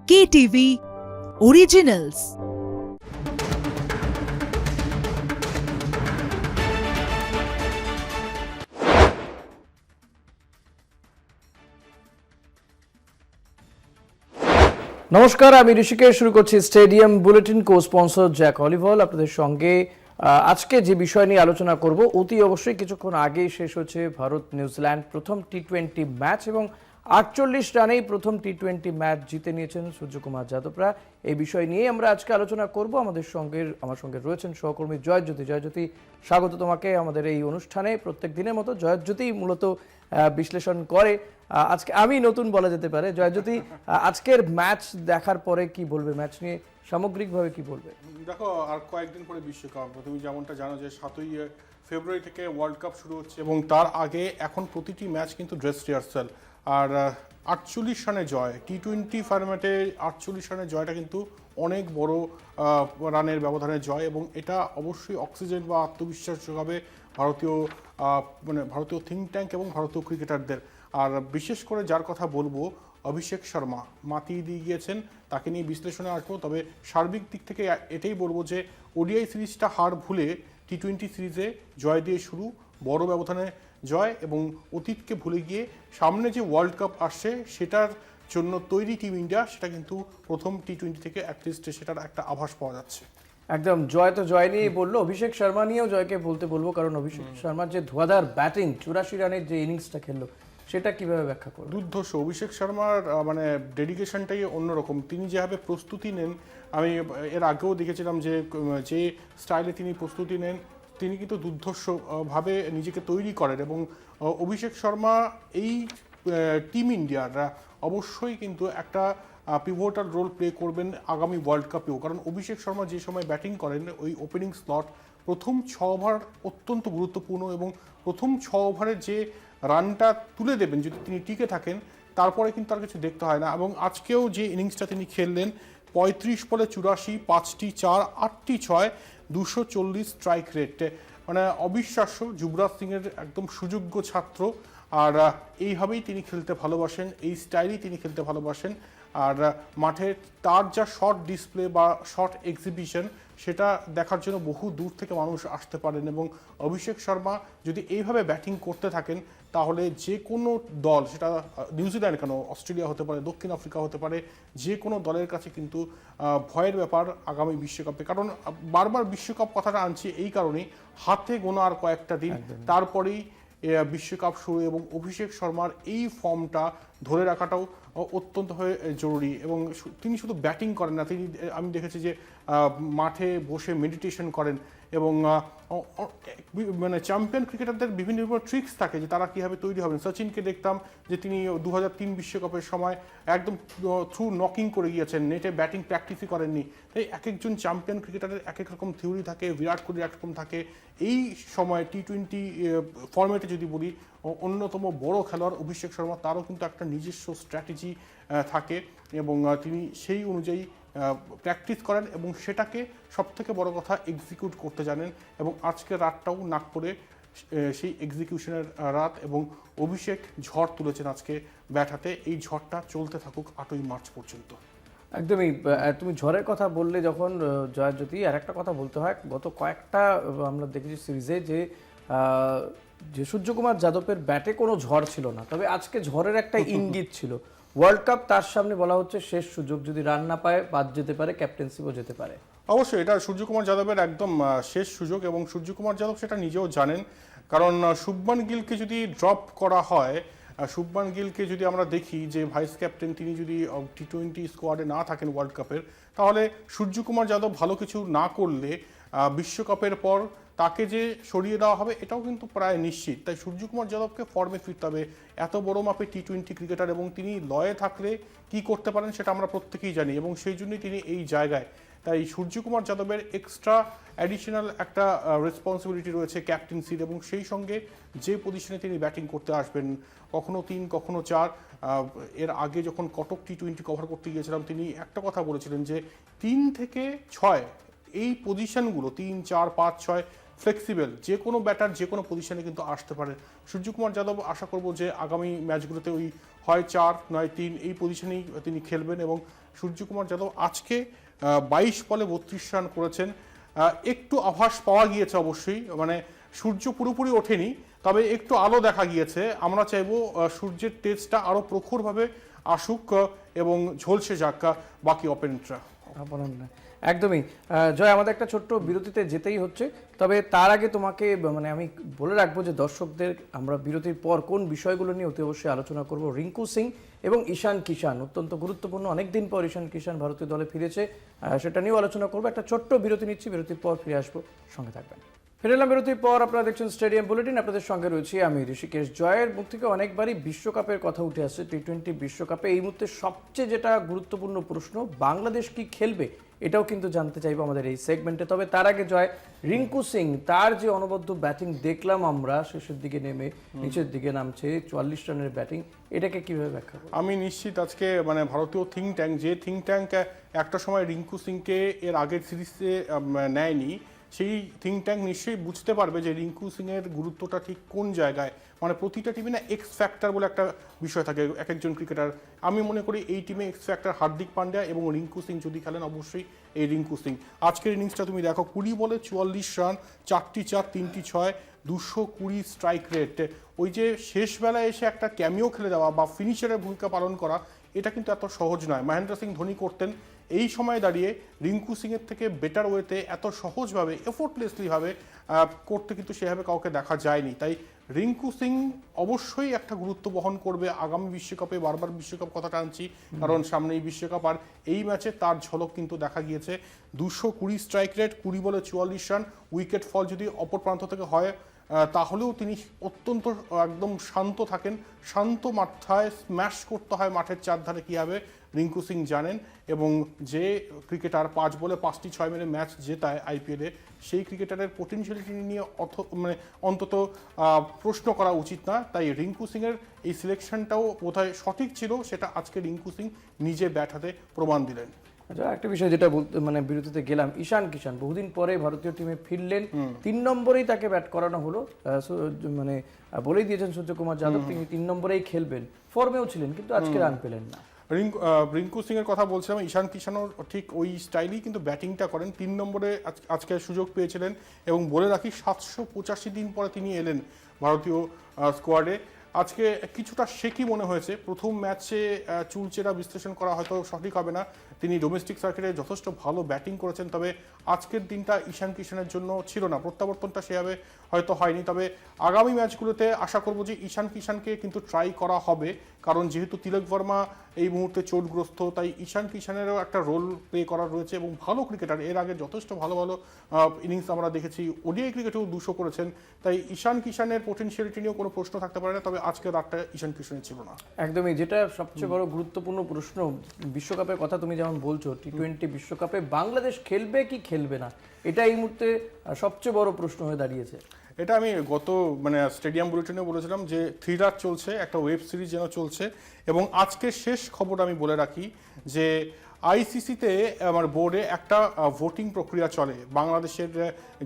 KTV Originals। নমস্কার, আমি ঋষিকেশ। শুরু করছি স্টেডিয়াম বুলেটিন, কো স্পন্সর জ্যাক অলিভল। আপনাদের সঙ্গে আজকে যে বিষয় নিয়ে আলোচনা করব, অতি অবশ্যই কিছুক্ষণ আগেই শেষ হচ্ছে ভারত নিউজিল্যান্ড প্রথম টি-20 ম্যাচ এবং 48 রানেই প্রথম টি-20 ম্যাচ জিতে নিয়েছেন সূর্যকুমার যাদবরা। এই বিষয় নিয়ে আমরা আজকে আলোচনা করব। আমার সঙ্গে রয়েছেন সহকর্মী জয়জ্যোতি। জয়জ্যোতি, স্বাগত তোমাকে আমাদের এই অনুষ্ঠানে। প্রত্যেক দিনের মতো জয়জ্যোতি মূলত বিশ্লেষণ করে। আজকে আমি নতুন বলা যেতে পারে। জয়জ্যোতি, আজকের ম্যাচ দেখার পরে কি বলবে? ম্যাচ নিয়ে সামগ্রিকভাবে কি বলবে? দেখো, আর কয়েকদিন পরে বিশ্বকাপ। তুমি যেমনটা জানো যে 7ই ফেব্রুয়ারি থেকে ওয়ার্ল্ড কাপ শুরু হচ্ছে এবং তার আগে এখন প্রতিটি ম্যাচ কিন্তু ড্রেস রিহার্সাল। আর 48 রানে জয়, টি-20 ফরম্যাটে 48 রানের জয়টা কিন্তু অনেক বড় রানের ব্যবধানে জয়, এবং এটা অবশ্যই অক্সিজেন বা আত্মবিশ্বাস যোগাবে ভারতীয় থিঙ্ক ট্যাঙ্ক এবং ভারতীয় ক্রিকেটারদের। আর বিশেষ করে যার কথা বলবো, অভিষেক শর্মা মাতিয়ে দিয়ে গিয়েছেন, তাকে নিয়ে বিশ্লেষণে আসবো। তবে সার্বিক দিক থেকে এটাই বলবো যে ওডিআই সিরিজটা হার ভুলে টি-20 সিরিজে জয় দিয়ে শুরু, বড় ব্যবধানে জয়, এবং অতীতকে ভুলে গিয়ে সামনে যে ওয়ার্ল্ড কাপ আসছে সেটার জন্য তৈরি টিম ইন্ডিয়া, সেটা কিন্তু প্রথম টি-20 থেকে অ্যাটলিস্ট সেটার একটা আভাস পাওয়া যাচ্ছে। একদম, জয় তো জয় নিয়েই বললো। অভিষেক শর্মা নিয়েও জয়কে বলতে বলবো, কারণ অভিষেক শর্মার যে ধোঁয়াধার ব্যাটিং, 84 রানের যে ইনিংসটা খেললো, সেটা কিভাবে ব্যাখ্যা করবে? দুর্ধর্ষ অভিষেক শর্মার ডেডিকেশনটাই অন্যরকম। তিনি যেভাবে প্রস্তুতি নেন, আমি এর আগেও দেখেছিলাম যে স্টাইলে তিনি প্রস্তুতি নেন, তিনি কিন্তু দুর্ধর্ষভাবে নিজেকে তৈরি করেন। এবং অভিষেক শর্মা এই টিম ইন্ডিয়ার অবশ্যই কিন্তু একটা পিভোটাল রোল প্লে করবেন আগামী ওয়ার্ল্ড কাপেও। কারণ অভিষেক শর্মা যে সময় ব্যাটিং করেন, ওই ওপেনিং স্লট প্রথম 6 ওভার অত্যন্ত গুরুত্বপূর্ণ, এবং প্রথম 6 ওভারের যে রানটা তুলে দেবেন যদি তিনি টিকে থাকেন, তারপরে কিন্তু আর কিছু দেখতে হয় না। এবং আজকেও যে ইনিংসটা তিনি খেললেন, 35 বলে 84, 5টি 4, 8টি 6, 240 স্ট্রাইক রেট, অবিশ্বাস্য। যুবরাজ সিংয়ের একদম সুযোগ্য ছাত্র। আর এইভাবেই তিনি খেলতে ভালোবাসেন, এই স্টাইলেই তিনি খেলতে ভালোবাসেন। আর মাঠে তার যা শর্ট ডিসপ্লে বা শর্ট এক্সিবিশন, সেটা দেখার জন্য বহু দূর থেকে মানুষ আসতে পারেন। এবং অভিষেক শর্মা যদি এইভাবে ব্যাটিং করতে থাকেন, তাহলে যে কোনো দল, সেটা নিউজিল্যান্ড কেন, অস্ট্রেলিয়া হতে পারে, দক্ষিণ আফ্রিকা হতে পারে, যে কোনো দলের কাছে কিন্তু ভয়ের ব্যাপার আগামী বিশ্বকাপে। কারণ বারবার বিশ্বকাপ কথাটা আনছি এই কারণেই, হাতে গোনা আর কয়েকটা দিন, তারপরেই বিশ্বকাপ শুরু। এবং অভিষেক শর্মার এই ফর্মটা ধরে রাখাটাও অত্যন্ত জরুরি। এবং তিনি শুধু ব্যাটিং করেন না, তিনি, আমি দেখেছি যে মাঠে বসে মেডিটেশন করেন। এবং চ্যাম্পিয়ন ক্রিকেটারদের বিভিন্ন ট্রিক্স থাকে যে তারা কীভাবে তৈরি হবেন। সচিনকে দেখতাম যে তিনি 2003 বিশ্বকাপের সময় একদম থ্রু নকিং করে গিয়েছেন, নেটে ব্যাটিং প্র্যাকটিসই করেননি। তাই এক একজন চ্যাম্পিয়ন ক্রিকেটারের এক এক রকম থিওরি থাকে, বিরাট কোহলির একরকম থাকে। এই সময় টি-20 ফরম্যাটে যদি বলি, অন্যতম বড় খেলোয়াড় অভিষেক শর্মা, তারও কিন্তু একটা নিজস্ব স্ট্র্যাটেজি থাকে, এবং তিনি সেই অনুযায়ী প্র্যাকটিস করেন এবং সেটাকে সবথেকে বড় কথা এক্সিকিউট করতে জানেন। এবং আজকের রাতটাও নাগপুরে সেই এক্সিকিউশনের রাত, এবং অভিষেক ঝড় তুলেছেন আজকে ব্যাট হাতে। এই ঝড়টা চলতে থাকুক 8ই মার্চ পর্যন্ত। একদমই, তুমি ঝড়ের কথা বললে যখন, জয়জ্যোতি, আর একটা কথা বলতে হয়। গত কয়েকটা আমরা দেখেছি সিরিজে যে সূর্যকুমার যাদবের ব্যাটে কোনো ঝড় ছিল না, তবে আজকে ঝড়ের একটা ইঙ্গিত ছিল। ওয়ার্ল্ড কাপ তার সামনে বলা হচ্ছে শেষ সুযোগ, যদি রান না পায় বাদ যেতে পারে, ক্যাপ্টেন্সিও যেতে পারে। অবশ্যই এটা সূর্যকুমার যাদবের একদম শেষ সুযোগ, এবং সূর্যকুমার যাদব সেটা নিজেও জানেন। কারণ শুভমান গিলকে যদি ড্রপ করা হয়, শুভমান গিলকে যদি আমরা দেখি যে ভাইস ক্যাপ্টেন, তিনি যদি টি-20 স্কোয়াডে না থাকেন ওয়ার্ল্ড কাপের, তাহলে সূর্যকুমার যাদব ভালো কিছু না করলে বিশ্বকাপের পর তাকে যে সরিয়ে দেওয়া হবে, এটাও কিন্তু প্রায় নিশ্চিত। তাই সূর্যকুমার যাদবকে ফর্মে ফিরতে হবে। এত বড় মাপে টি-20 ক্রিকেটার, এবং তিনি লয়ে থাকলে কি করতে পারেন সেটা আমরা প্রত্যেকেই জানি, এবং সেই জন্যই তিনি এই জায়গায়। তাই সূর্যকুমার যাদবের এক্সট্রা অ্যাডিশনাল একটা রেসপন্সিবিলিটি রয়েছে ক্যাপ্টেন্সির, এবং সেই সঙ্গে যে পজিশনে তিনি ব্যাটিং করতে আসবেন, কখনো 3 কখনো 4। এর আগে যখন কটক টি-20 কভার করতে গিয়েছিলাম, তিনি একটা কথা বলেছিলেন যে 3 থেকে 6 এই পজিশনগুলো, 3, 4, 5, 6 ফ্লেক্সিবল, যে কোনো ব্যাটার যে কোনো পজিশনে কিন্তু আসতে পারে। সূর্যকুমার যাদব আশা করব যে আগামী ম্যাচগুলোতে ওই হয় 4 নয় 3 এই পজিশনেই তিনি খেলবেন, এবং সূর্যকুমার যাদব আজকে 22 বলে 32 রান করেছেন। একটু আভাস পাওয়া গিয়েছে অবশ্যই, মানে সূর্য পুরোপুরি ওঠেনি, তবে একটু আলো দেখা গিয়েছে। আমরা চাইবো সূর্যের তেজটা আরো প্রখরভাবে আসুক এবং ঝলসে যাক বাকি অপোনেন্টরা। একদমই জয়, আমাদের একটা ছোট্ট বিরতিতে যেতেই হচ্ছে, তবে তার আগে তোমাকে মানে আমি বলে রাখবো যে দর্শকদের আমরা বিরতির পর কোন বিষয়গুলো নিয়ে অতি অবশ্যই আলোচনা করব। রিঙ্কু সিং এবং ঈশান কিষান অত্যন্ত গুরুত্বপূর্ণ, অনেকদিন পর ঈশান কিষান ভারতীয় দলে ফিরেছে, সেটা নিয়েও আলোচনা করবো। একটা ছোট্ট বিরতি নিচ্ছি, বিরতির পর ফিরে আসবো, সঙ্গে থাকবেন। ফিরে এলাম বিরতির পর, আপনারা দেখছেন স্টেডিয়াম বুলেটিন, আপনাদের সঙ্গে রয়েছি আমি ঋষিকেশ। জয়ের মুখ থেকে অনেকবারই বিশ্বকাপের কথা উঠে আসছে, টি-20 বিশ্বকাপে এই মুহূর্তে সবচেয়ে যেটা গুরুত্বপূর্ণ প্রশ্ন, বাংলাদেশ কি খেলবে, এটাও কিন্তু জানতে চাইবো আমাদের এই সেগমেন্টে। তবে তার আগে জয়, রিঙ্কু সিং তার যে অনবদ্য ব্যাটিং দেখলাম আমরা, শেষের দিকে নেমে নিচের দিকে নামছে, 44 রানের ব্যাটিং, এটাকে কিভাবে ব্যাখ্যা করব? আমি নিশ্চিত আজকে মানে ভারতীয় থিঙ্ক ট্যাঙ্ক, যে থিঙ্ক ট্যাঙ্ক একটা সময় রিঙ্কু সিংকে এর আগের সিরিজে নেয়নি, সেই থিঙ্ক ট্যাঙ্ক নিশ্চয়ই বুঝতে পারবে যে রিঙ্কু সিংয়ের গুরুত্বটা ঠিক কোন জায়গায়। মানে প্রতিটা টিমে না এক্স ফ্যাক্টর বলে একটা বিষয় থাকে এক একজন ক্রিকেটার। আমি মনে করি এই টিমে এক্স ফ্যাক্টর হার্দিক পান্ডিয়া এবং রিঙ্কু সিং যদি খেলেন, অবশ্যই এই রিঙ্কু সিং। আজকের ইনিংসটা তুমি দেখো, 20 বলে 44 রান, 4টি 4, 3টি 6, 220 স্ট্রাইক রেট। ওই যে শেষ বেলায় এসে একটা ক্যামিও খেলে দেওয়া বা ফিনিশারের ভূমিকা পালন করা, এটা কিন্তু এত সহজ নয়। মহেন্দ্র সিং ধোনি করতেন, এই সময় দাঁড়িয়ে রিঙ্কু সিংয়ের থেকে বেটার ওয়েতে এত সহজভাবে এফোর্টলেসলিভাবে করতে কিন্তু সেভাবে কাউকে দেখা যায়নি। তাই রিঙ্কু সিং অবশ্যই একটা গুরুত্ব বহন করবে আগামী বিশ্বকাপে। বারবার বিশ্বকাপ কথাটা আনছি কারণ সামনেই বিশ্বকাপ, আর এই ম্যাচে তার ঝলক কিন্তু দেখা গিয়েছে। 220 স্ট্রাইক রেট, 20 বলে 44 রান, উইকেট ফল যদি অপর প্রান্ত থেকে হয় তাহলেও তিনি অত্যন্ত একদম শান্ত থাকেন। শান্ত মাথায় স্ম্যাশ করতে হয় মাঠের চারধারে কীভাবে, রিঙ্কু সিং জানেন। এবং যে ক্রিকেটার 5 বলে 5টি 6 মেরে ম্যাচ জেতায় আইপিএলে, সেই ক্রিকেটারের পোটেনশিয়ালিটি নিয়ে অন্তত প্রশ্ন করা উচিত না। তাই রিঙ্কু সিংয়ের এই সিলেকশনটাও বোধহয় সঠিক ছিল, সেটা আজকে রিঙ্কু সিং নিজে ব্যাট হাতে প্রমাণ দিলেন। আচ্ছা, একটা বিষয় যেটা বলতে মানে বিরতিতে গেলাম, ঈশান কিষান বহুদিন পরে ভারতীয় টিমে ফিরলেন, 3 নম্বরেই তাকে ব্যাট করানো হলো। মানে বলেই দিয়েছেন সূর্যকুমার যাদব তিনি 3 নম্বরেই খেলবেন, ফর্মেও ছিলেন, কিন্তু আজকে রান পেলেন না। রিঙ্কু সিং এর কথা বলছিলাম, ঈশান কিষানও ঠিক ওই স্টাইলেই কিন্তু ব্যাটিংটা করেন। 3 নম্বরে আজকে সুযোগ পেয়েছিলেন এবং বলে রাখি 785 দিন পরে তিনি এলেন ভারতীয় স্কোয়াডে। আজকে কিছুটা শেকি মনে হয়েছে। প্রথম ম্যাচে চুলচেরা বিশ্লেষণ করা হয়তো সঠিক হবে না, তিনি ডোমেস্টিক সার্কিটে যথেষ্ট ভালো ব্যাটিং করেছেন। তবে আজকের দিনটা ঈশান কিষানের জন্য ছিল না, প্রত্যাবর্তনটা সেভাবে হয়তো হয়নি। তবে আগামী ম্যাচগুলোতে আশা করব যে ঈশান কিষানকে কিন্তু ট্রাই করা হবে, কারণ যেহেতু তিলক বর্মা এই মুহূর্তে চোটগ্রস্ত, তাই ঈশান কিষানেরও একটা রোল প্লে করার রয়েছে। এবং ভালো ক্রিকেটার, এর আগে যথেষ্ট ভালো ভালো ইনিংস আমরা দেখেছি, ওডিআই ক্রিকেটেও 200 করেছেন। তাই ঈশান কিষানের পোটেনশিয়ালিটি নিয়েও কোনো প্রশ্ন থাকতে পারে না। তবে আজকের রাতটা ঈশান কিষানের ছিল না। একদমই, যেটা সবচেয়ে বড় গুরুত্বপূর্ণ প্রশ্ন, বিশ্বকাপের কথা তুমি যেমন বলছো, টি-20 বিশ্বকাপে বাংলাদেশ খেলবে কি খেলবে না, এটা এই মুহূর্তে সবচেয়ে বড় প্রশ্ন হয়ে দাঁড়িয়েছে। এটা আমি গত মানে স্টেডিয়াম বুলেটিনে বলেছিলাম যে থ্রিলার চলছে, একটা ওয়েব সিরিজ যেন চলছে। এবং আজকে শেষ খবর আমি বলে রাখি যে আইসিসিতে আমার বোর্ডে একটা ভোটিং প্রক্রিয়া চলে বাংলাদেশের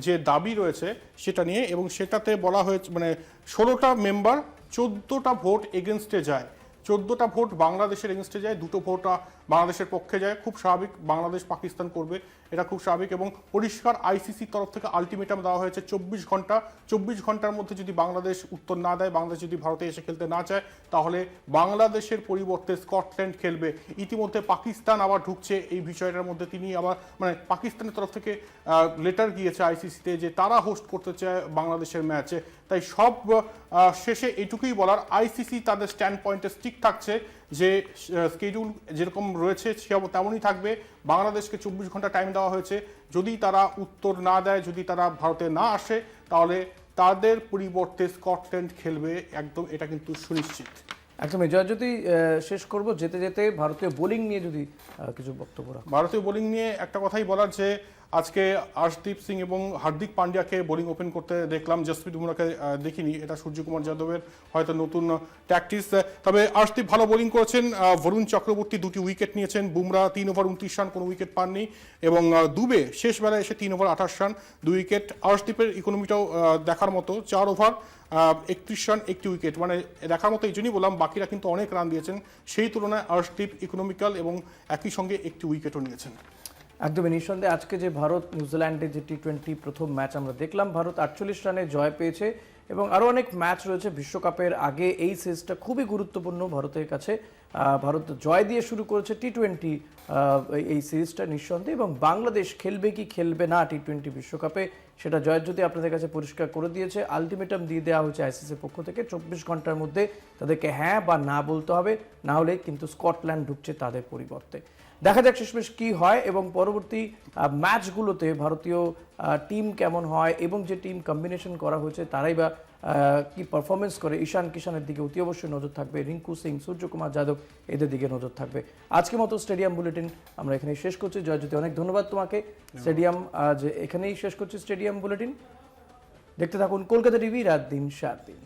যে দাবি রয়েছে সেটা নিয়ে, এবং সেটাতে বলা হয়েছে মানে 16টা মেম্বার, 14টা ভোট এগেনস্টে যায়, 14টা ভোট বাংলাদেশের এগেনস্টে যায়, 2টো ভোট বাংলাদেশের পক্ষে যায়। খুব স্বাভাবিক, বাংলাদেশ পাকিস্তান করবে, এটা খুব স্বাভাবিক। এবং পরিষ্কার আইসিসির তরফ থেকে আলটিমেটাম দেওয়া হয়েছে 24 ঘন্টা। 24 ঘন্টার মধ্যে যদি বাংলাদেশ উত্তর না দেয়, বাংলাদেশ যদি ভারতে এসে খেলতে না চায়, তাহলে বাংলাদেশের পরিবর্তে স্কটল্যান্ড খেলবে। ইতিমধ্যে পাকিস্তান আবার ঢুকছে এই বিষয়টার মধ্যে। তিনি আবার মানে পাকিস্তানের তরফ থেকে লেটার গিয়েছে আইসিসিতে যে তারা হোস্ট করতে চায় বাংলাদেশের ম্যাচে। তাই সব শেষে এইটুকুই বলার, আইসিসি তাদের স্ট্যান্ড পয়েন্টে স্টিক থাকছে যে স্কেডিউল যেরকম রয়েছে তেমনই থাকবে। বাংলাদেশকে 24 ঘন্টা টাইম দেওয়া হয়েছে, যদি তারা উত্তর না দেয়, যদি তারা ভারতে না আসে, তাহলে তাদের পরিবর্তে স্কটল্যান্ড খেলবে, একদম এটা কিন্তু সুনিশ্চিত। একদমই। জয়, যদি শেষ করব যেতে যেতে ভারতীয় বোলিং নিয়ে যদি কিছু বক্তব্য রাখো। ভারতীয় বোলিং নিয়ে একটা কথাই বলার যে আজকে আর্শদীপ সিং এবং হার্দিক পান্ডিয়াকে বোলিং ওপেন করতে দেখলাম, জসপ্রীত বুমরাকে দেখিনি। এটা সূর্যকুমার যাদবের হয়তো নতুন ট্যাকটিক্স। তবে আর্শদীপ ভালো বোলিং করেছেন, বরুণ চক্রবর্তী 2টি উইকেট নিয়েছেন, বুমরা 3 ওভার 29 রান, কোনো উইকেট পাননি। এবং দুবে শেষ বেলায় এসে 3 ওভার 28 রান, 2 উইকেট। আর্শদীপের ইকোনমিটাও দেখার মতো, 4 ওভার 31 রান 1টি উইকেট, মানে দেখার মতো এই জন্যই বললাম, বাকিরা কিন্তু অনেক রান দিয়েছেন, সেই তুলনায় আর্শদীপ ইকোনমিক্যাল এবং একই সঙ্গে একটি উইকেটও নিয়েছেন। একদমই নিঃসন্দেহে আজকে যে ভারত নিউজিল্যান্ডের যে টি20 প্রথম ম্যাচ আমরা দেখলাম, ভারত 48 রানে জয় পেয়েছে এবং আরও অনেক ম্যাচ রয়েছে বিশ্বকাপের আগে। এই সিরিজটা খুবই গুরুত্বপূর্ণ ভারতের কাছে। ভারত জয় দিয়ে শুরু করেছে টি20 এই সিরিজটা নিঃসন্দেহে, এবং বাংলাদেশ খেলবে কি খেলবে না টি20 বিশ্বকাপে সেটা জয়জ্যোতি আপনাদের কাছে পরিষ্কার করে দিয়েছে। আলটিমেটাম দিয়ে দেওয়া হয়েছে আইসিসির পক্ষ থেকে, 24 ঘন্টার মধ্যে তাদেরকে হ্যাঁ বা না বলতে হবে, না হলে কিন্তু স্কটল্যান্ড ঢুকছে তাদের পরিবর্তে। দেখা যাক শেষমেশ কি হয় এবং পরবর্তী ম্যাচগুলোতে ভারতীয় টিম কেমন হয় এবং যে টিম কম্বিনেশন করা হয়েছে তারাই বা কি পারফরমেন্স করে। ঈশান কিষানের দিকে অতি অবশ্যই নজর থাকবে, রিঙ্কু সিং, সূর্যকুমার যাদব এদের দিকে নজর থাকবে। আজকের মতো স্টেডিয়াম বুলেটিন আমরা এখানেই শেষ করছি। জয়জ্যোতি, অনেক ধন্যবাদ তোমাকে। স্টেডিয়াম আজ এখানেই শেষ করছি স্টেডিয়াম বুলেটিন। দেখতে থাকুন কলকাতা টিভি, রাত দিন 7 দিন।